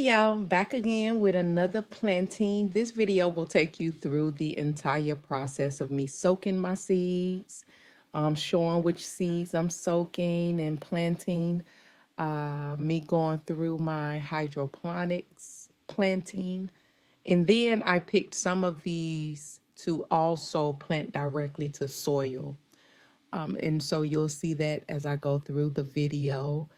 Y'all, back again with another planting. This video will take you through the entire process of me soaking my seeds, showing which seeds I'm soaking and planting, me going through my hydroponics planting. And then I picked some of these to also plant directly to soil. And so you'll see that as I go through the video.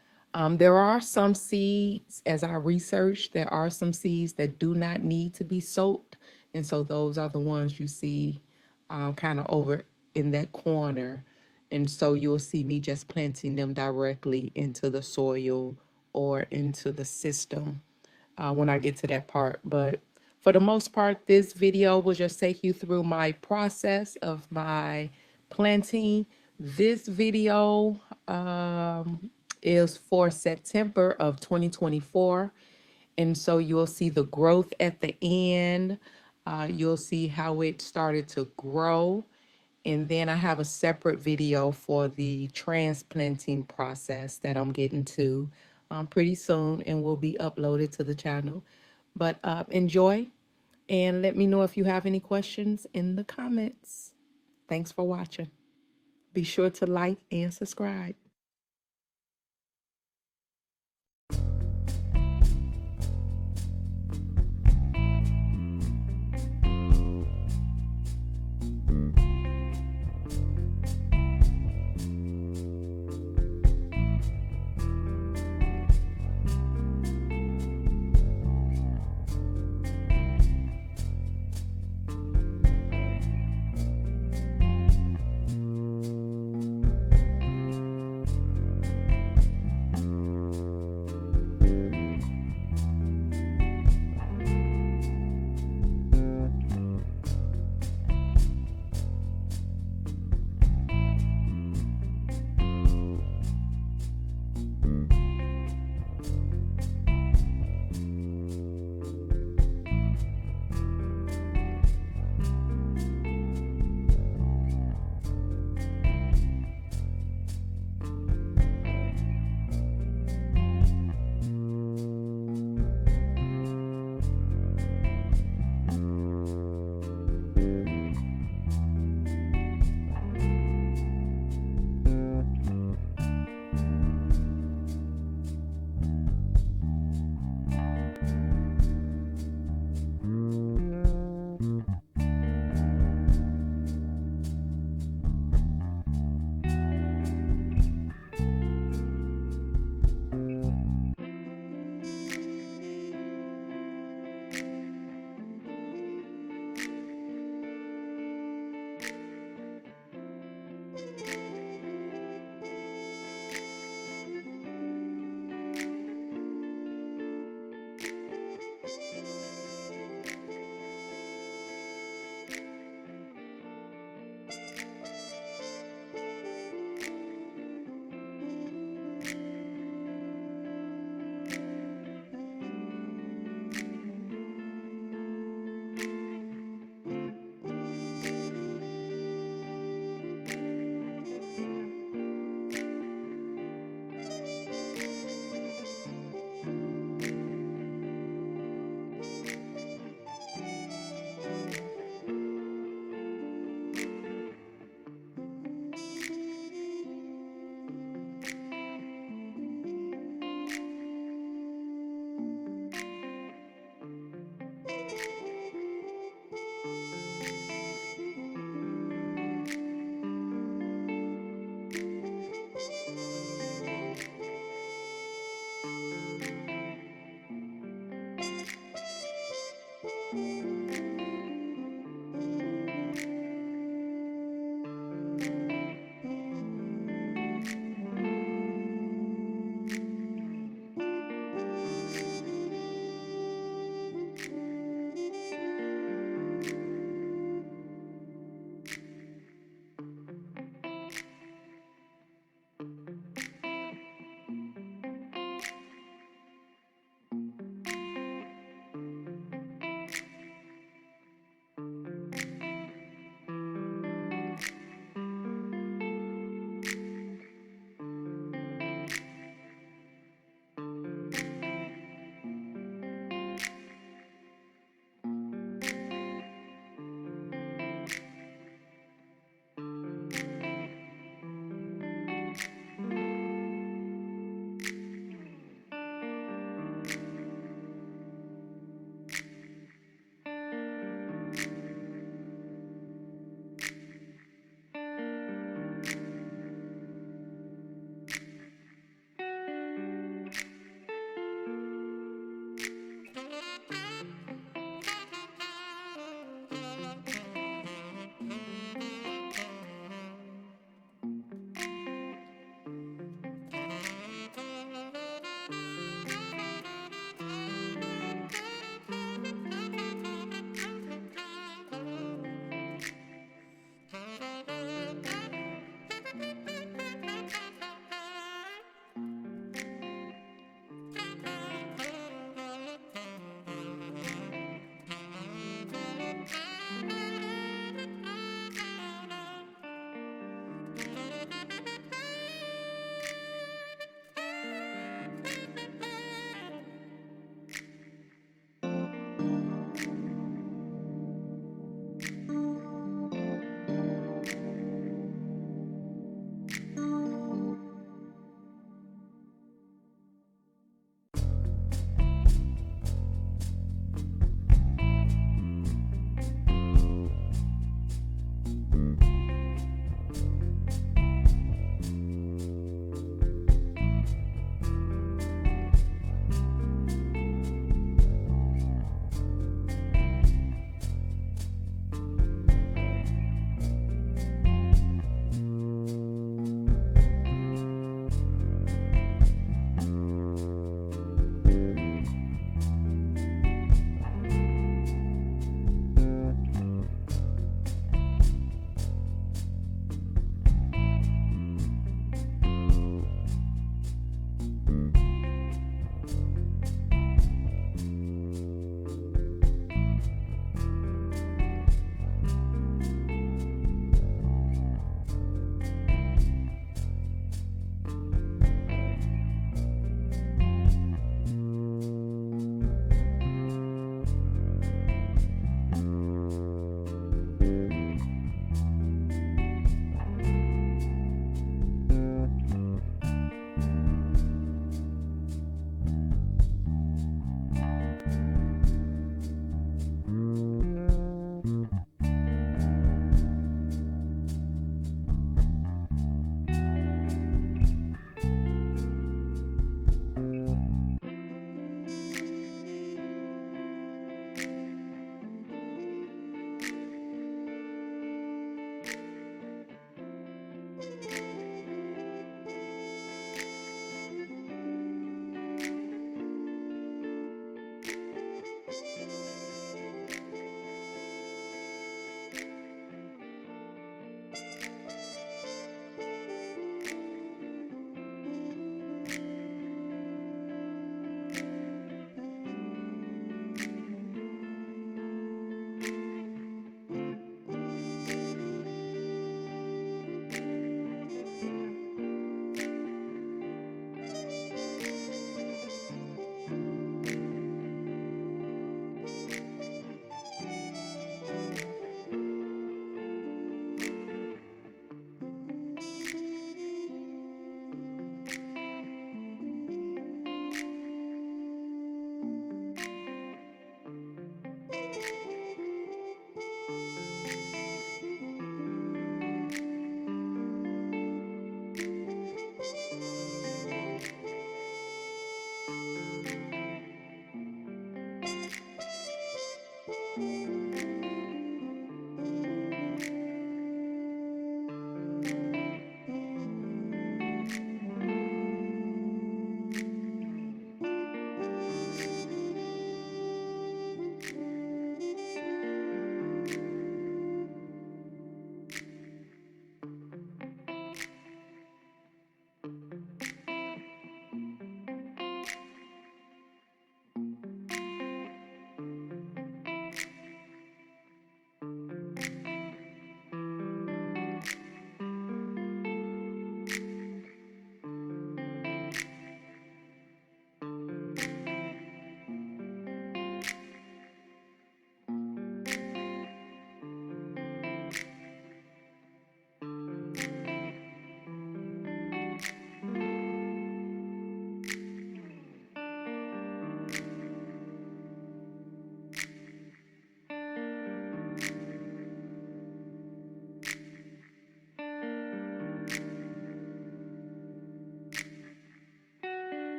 There are some seeds, as I researched, there are some seeds that do not need to be soaked. And so those are the ones you see kind of over in that corner. And so you'll see me just planting them directly into the soil or into the system when I get to that part. But for the most part, this video will just take you through my process of my planting. This video is for September of 2024. And so you'll see the growth at the end. You'll see how it started to grow. And then I have a separate video for the transplanting process that I'm getting to pretty soon and will be uploaded to the channel. But enjoy and let me know if you have any questions in the comments. Thanks for watching. Be sure to like and subscribe.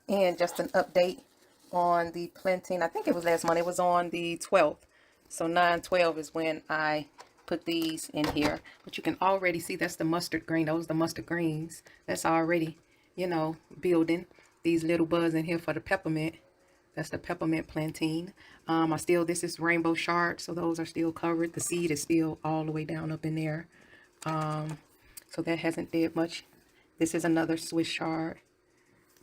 And just an update on the planting. I think it was last month. It was on the 12th. So 9/12 is when I put these in here. But you can already see that's the mustard green. Those are the mustard greens. That's already, you know, building. These little buds in here for the peppermint. That's the peppermint plantain. This is rainbow shard, so those are still covered. The seed is still all the way down up in there. So that hasn't did much. This is another Swiss chard.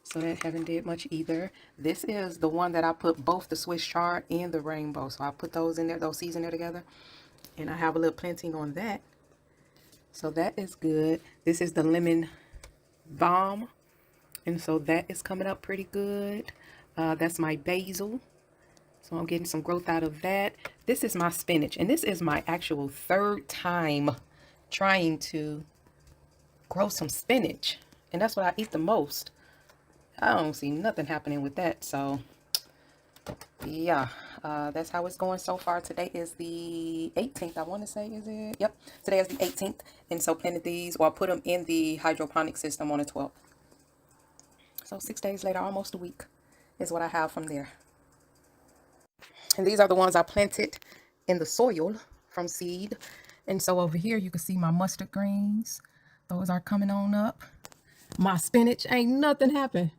So that haven't did much either. This is the one that I put both the Swiss chard and the rainbow. So I put those in there, those seeds in there together. And I have a little planting on that. So that is good. This is the lemon balm. And so that is coming up pretty good. That's my basil. So I'm getting some growth out of that. This is my spinach. And this is my actual third time trying to grow some spinach. And that's what I eat the most. I don't see nothing happening with that. So yeah, that's how it's going so far. Today is the 18th, I want to say, is it? Yep, today is the 18th. And so planted these, or I put them in the hydroponic system on the 12th. So 6 days later, almost a week, is what I have from there. And these are the ones I planted in the soil from seed. And so over here, you can see my mustard greens. Those are coming on up. My spinach, ain't nothing happened.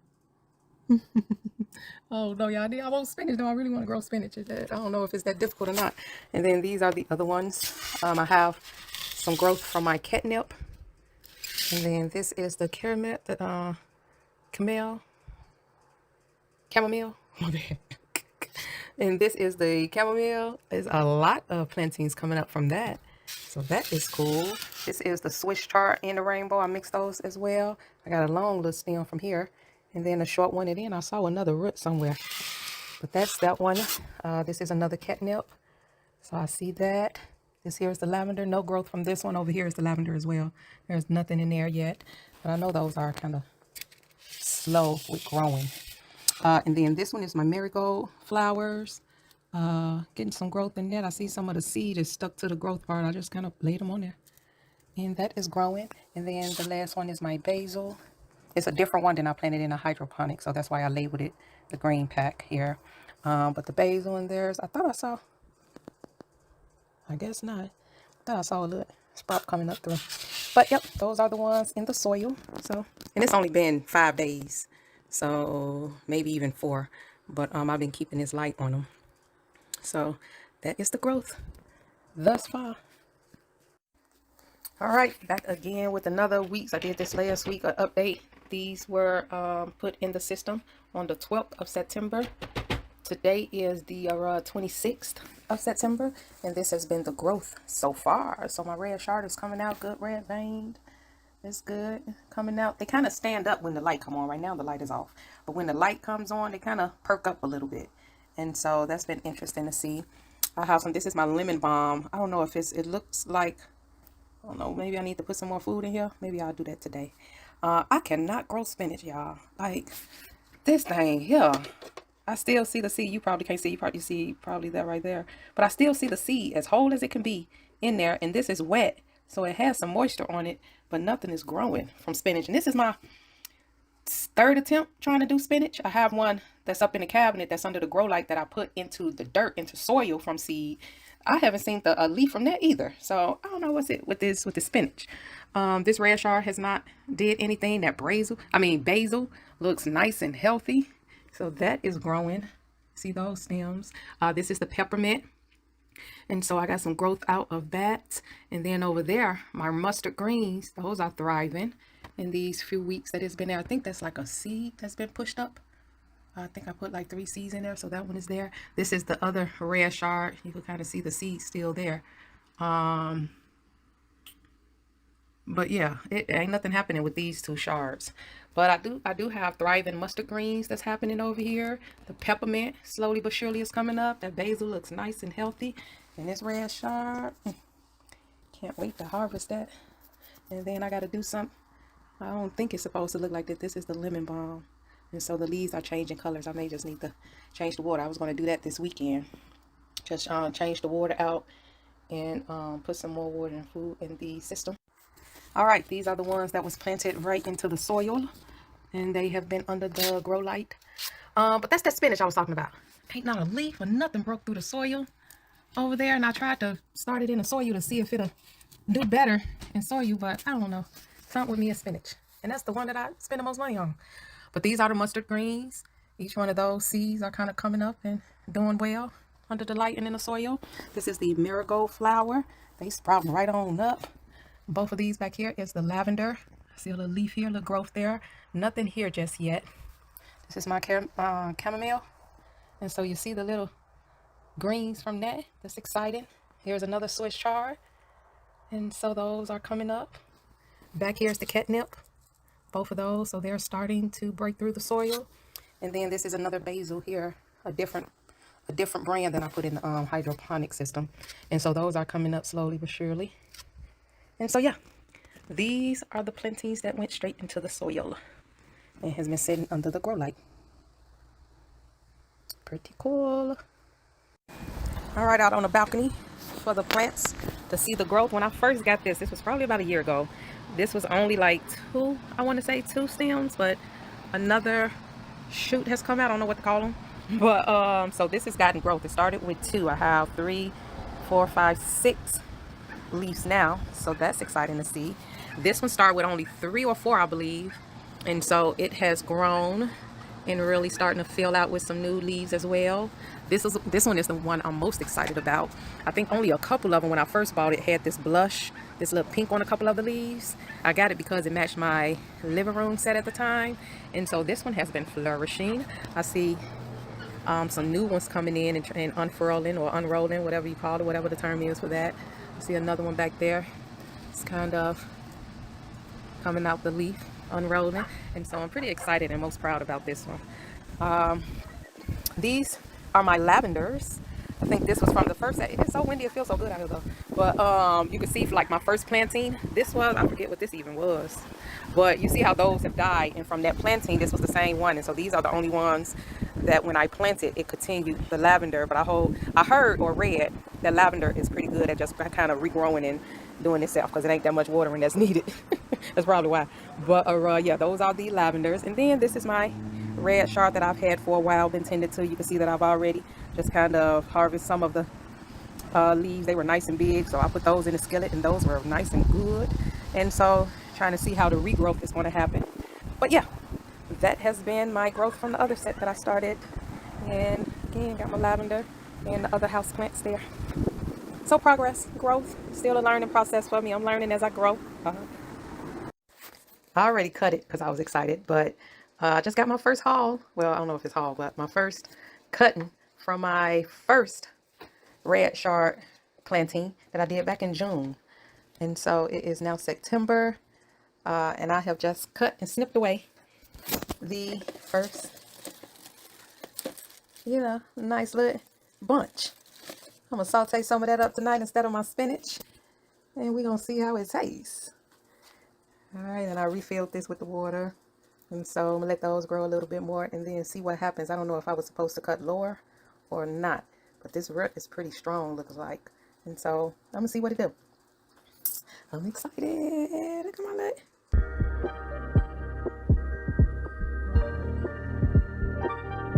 Oh no, y'all, I want spinach though. I really want to grow spinach. I don't know if it's that difficult or not. And then these are the other ones. I have some growth from my catnip. And then this is the chamomile. My bad. And this is the chamomile. There's a lot of plantings coming up from that. So that is cool. This is the Swiss chard and the rainbow. I mixed those as well. I got a long little stem from here. And then a short one. And then I saw another root somewhere. But that's that one. This is another catnip. So I see that. This here is the lavender. No growth from this one. Over here is the lavender as well. There's nothing in there yet. But I know those are kind of slow with growing. And then this one is my marigold flowers. Getting some growth in that. I see some of the seed is stuck to the growth part. I just kind of laid them on there. And that is growing. And then the last one is my basil. It's a different one than I planted in a hydroponic. So that's why I labeled it the green pack here. But the basil in there, I thought I saw. I guess not. I thought I saw a little sprout coming up through. But yep, those are the ones in the soil. So, and it's only been 5 days. So maybe even 4. But I've been keeping this light on them. So that is the growth thus far. All right, back again with another week. I did this last week, an update. These were put in the system on the 12th of September. Today is the 26th of September, and this has been the growth so far. So my red shard is coming out good, red veined. It's good coming out. They kind of stand up when the light come on. Right now the light is off, but when the light comes on, they kind of perk up a little bit. And so that's been interesting to see. I have some. This is my lemon balm. I don't know if it looks like, I don't know, maybe I need to put some more food in here. Maybe I'll do that today. I cannot grow spinach, y'all. Like this thing here. I still see the seed. You probably can't see. You probably see probably that right there. But I still see the seed as whole as it can be in there. And this is wet. So it has some moisture on it. But nothing is growing from spinach. And this is my third attempt trying to do spinach. I have one that's up in the cabinet that's under the grow light that I put into the dirt, into soil from seed. I haven't seen a leaf from that either. So I don't know what's it with the spinach. This red chard has not did anything. That basil looks nice and healthy. So that is growing. See those stems? This is the peppermint. And so I got some growth out of that. And then over there, my mustard greens, those are thriving in these few weeks that it's been there. I think that's like a seed that's been pushed up. I think I put like 3 seeds in there, so that one is there. This is the other red chard. You can kind of see the seeds still there. But yeah, it ain't nothing happening with these 2 shards. But I do have thriving mustard greens that's happening over here. The peppermint slowly but surely is coming up. That basil looks nice and healthy. And this red chard, can't wait to harvest that. And then I got to do something. I don't think it's supposed to look like that. This is the lemon balm. And so the leaves are changing colors. I may just need to change the water. I was going to do that this weekend. Just change the water out and put some more water and food in the system. All right, these are the ones that was planted right into the soil. and they have been under the grow light. But that's that spinach I was talking about. Ain't not a leaf or nothing broke through the soil over there, and I tried to start it in the soil to see if it'll do better in soil, but I don't know. Something with me is spinach, and that's the one that I spend the most money on. But these are the mustard greens. Each one of those seeds are kind of coming up and doing well under the light and in the soil. This is the marigold flower. They sprouting right on up. Both of these back here is the lavender. See a little leaf here, a little growth there. Nothing here just yet. This is my chamomile. And so you see the little greens from that. That's exciting. Here's another Swiss chard. And so those are coming up. Back here is the catnip. Both of those. So they're starting to break through the soil. And then this is another basil here. A different brand that I put in the hydroponic system. And so those are coming up slowly but surely. And so yeah, these are the plantains that went straight into the soil and has been sitting under the grow light. Pretty cool. All right, out on the balcony for the plants to see the growth. When I first got this was probably about a year ago. This was only like two stems, but another shoot has come out. I don't know what to call them. But so this has gotten growth. It started with 2. I have 3, 4, 5, 6 leaves now, so that's exciting to see. This one started with only 3 or 4, I believe, and so it has grown and really starting to fill out with some new leaves as well. This one is the one I'm most excited about. I think only a couple of them when I first bought it had this blush, this little pink on a couple of the leaves. I got it because it matched my living room set at the time, and so this one has been flourishing. I see some new ones coming in and unfurling or unrolling, whatever you call it, whatever the term is for that. See another one back there. It's kind of coming out the leaf, unrolling. And so I'm pretty excited and most proud about this one. These are my lavenders. I think this was from the first. It's so windy, it feels so good out here though. But you can see like my first planting. This was, I forget what this even was. But you see how those have died. And from that planting, this was the same one. And so these are the only ones that when I planted, it continued the lavender. But I heard or read that lavender is pretty good at just kind of regrowing and doing itself because it ain't that much watering that's needed. That's probably why. But yeah, those are the lavenders. And then this is my red chard that I've had for a while, been tended to. You can see that I've already just kind of harvested some of the leaves. They were nice and big, so I put those in a skillet, and those were nice and good. And so trying to see how the regrowth is going to happen. But yeah, that has been my growth from the other set that I started. And again, got my lavender and the other house plants there. So progress, growth, still a learning process for me. I'm learning as I grow. I already cut it because I was excited, but I just got my first haul. Well, I don't know if it's haul, but my first cutting from my first red chard planting that I did back in June. And so it is now September, and I have just cut and snipped away the first, nice little bunch. I'm going to saute some of that up tonight instead of my spinach, and we're going to see how it tastes. All right, and I refilled this with the water, and so I'm going to let those grow a little bit more and then see what happens. I don't know if I was supposed to cut lower or not, but this root is pretty strong, looks like. And so I'm going to see what it do. I'm excited. Look at my leg.